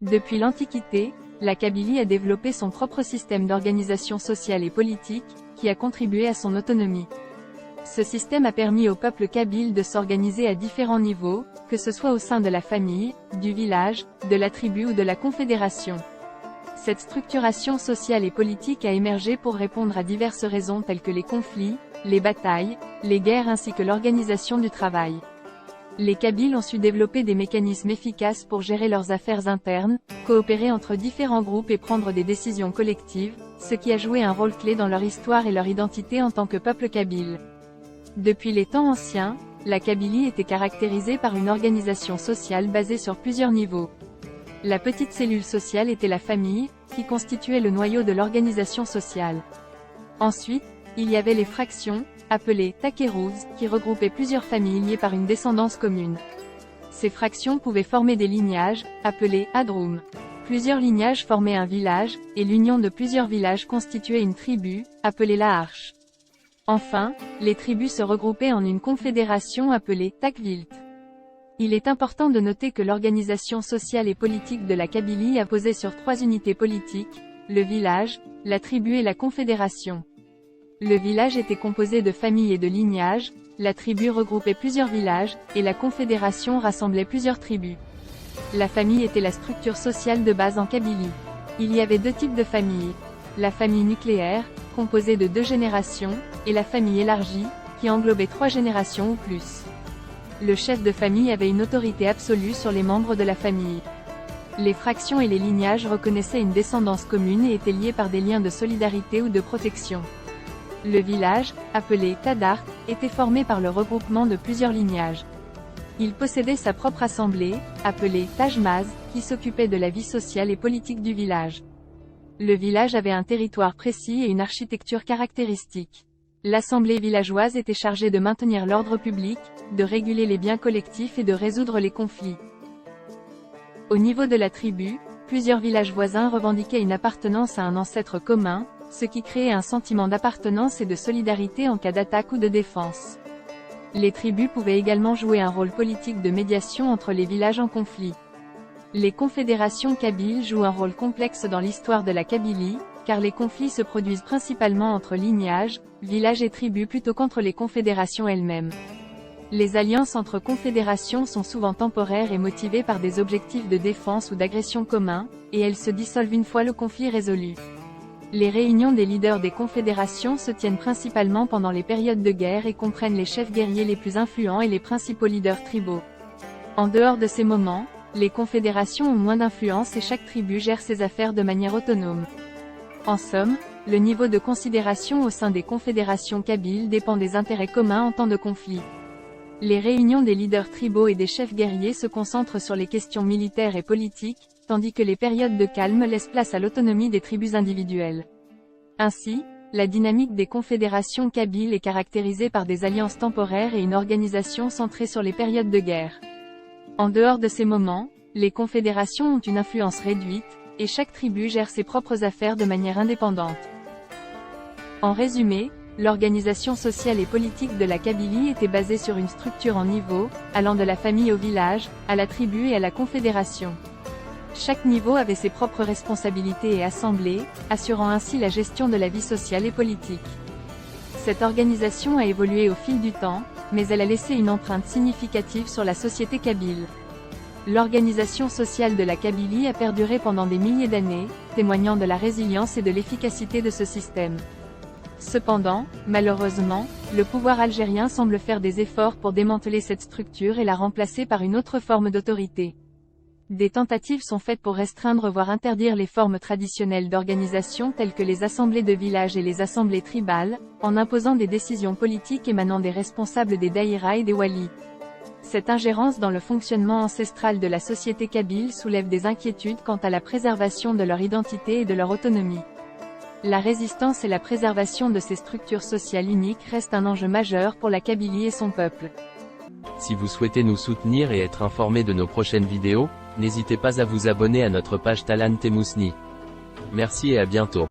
Depuis l'Antiquité, la Kabylie a développé son propre système d'organisation sociale et politique, qui a contribué à son autonomie. Ce système a permis au peuple kabyle de s'organiser à différents niveaux, que ce soit au sein de la famille, du village, de la tribu ou de la confédération. Cette structuration sociale et politique a émergé pour répondre à diverses raisons telles que les conflits, les batailles, les guerres ainsi que l'organisation du travail. Les Kabyles ont su développer des mécanismes efficaces pour gérer leurs affaires internes, coopérer entre différents groupes et prendre des décisions collectives, ce qui a joué un rôle clé dans leur histoire et leur identité en tant que peuple kabyle. Depuis les temps anciens, la Kabylie était caractérisée par une organisation sociale basée sur plusieurs niveaux. La petite cellule sociale était la famille, qui constituait le noyau de l'organisation sociale. Ensuite, il y avait les fractions, appelées takerouz, qui regroupaient plusieurs familles liées par une descendance commune. Ces fractions pouvaient former des lignages, appelés hadroum. Plusieurs lignages formaient un village, et l'union de plusieurs villages constituait une tribu, appelée la arche. Enfin, les tribus se regroupaient en une confédération appelée takvilt. Il est important de noter que l'organisation sociale et politique de la Kabylie a posé sur 3 unités politiques, le village, la tribu et la confédération. Le village était composé de familles et de lignages, la tribu regroupait plusieurs villages, et la confédération rassemblait plusieurs tribus. La famille était la structure sociale de base en Kabylie. Il y avait 2 types de familles. La famille nucléaire, composée de 2 générations, et la famille élargie, qui englobait 3 générations ou plus. Le chef de famille avait une autorité absolue sur les membres de la famille. Les fractions et les lignages reconnaissaient une descendance commune et étaient liés par des liens de solidarité ou de protection. Le village, appelé Tadart, était formé par le regroupement de plusieurs lignages. Il possédait sa propre assemblée, appelée Tajmaz, qui s'occupait de la vie sociale et politique du village. Le village avait un territoire précis et une architecture caractéristique. L'assemblée villageoise était chargée de maintenir l'ordre public, de réguler les biens collectifs et de résoudre les conflits. Au niveau de la tribu, plusieurs villages voisins revendiquaient une appartenance à un ancêtre commun, ce qui créait un sentiment d'appartenance et de solidarité en cas d'attaque ou de défense. Les tribus pouvaient également jouer un rôle politique de médiation entre les villages en conflit. Les confédérations kabyles jouent un rôle complexe dans l'histoire de la Kabylie, car les conflits se produisent principalement entre lignages, villages et tribus plutôt qu'entre les confédérations elles-mêmes. Les alliances entre confédérations sont souvent temporaires et motivées par des objectifs de défense ou d'agression communs, et elles se dissolvent une fois le conflit résolu. Les réunions des leaders des confédérations se tiennent principalement pendant les périodes de guerre et comprennent les chefs guerriers les plus influents et les principaux leaders tribaux. En dehors de ces moments, les confédérations ont moins d'influence et chaque tribu gère ses affaires de manière autonome. En somme, le niveau de considération au sein des confédérations kabyles dépend des intérêts communs en temps de conflit. Les réunions des leaders tribaux et des chefs guerriers se concentrent sur les questions militaires et politiques, tandis que les périodes de calme laissent place à l'autonomie des tribus individuelles. Ainsi, la dynamique des confédérations kabyles est caractérisée par des alliances temporaires et une organisation centrée sur les périodes de guerre. En dehors de ces moments, les confédérations ont une influence réduite, et chaque tribu gère ses propres affaires de manière indépendante. En résumé, l'organisation sociale et politique de la Kabylie était basée sur une structure en niveaux, allant de la famille au village, à la tribu et à la confédération. Chaque niveau avait ses propres responsabilités et assemblées, assurant ainsi la gestion de la vie sociale et politique. Cette organisation a évolué au fil du temps, mais elle a laissé une empreinte significative sur la société kabyle. L'organisation sociale de la Kabylie a perduré pendant des milliers d'années, témoignant de la résilience et de l'efficacité de ce système. Cependant, malheureusement, le pouvoir algérien semble faire des efforts pour démanteler cette structure et la remplacer par une autre forme d'autorité. Des tentatives sont faites pour restreindre voire interdire les formes traditionnelles d'organisation telles que les assemblées de village et les assemblées tribales, en imposant des décisions politiques émanant des responsables des daïras et des walis. Cette ingérence dans le fonctionnement ancestral de la société kabyle soulève des inquiétudes quant à la préservation de leur identité et de leur autonomie. La résistance et la préservation de ces structures sociales uniques restent un enjeu majeur pour la Kabylie et son peuple. Si vous souhaitez nous soutenir et être informé de nos prochaines vidéos, n'hésitez pas à vous abonner à notre page Talan Temousni. Merci et à bientôt.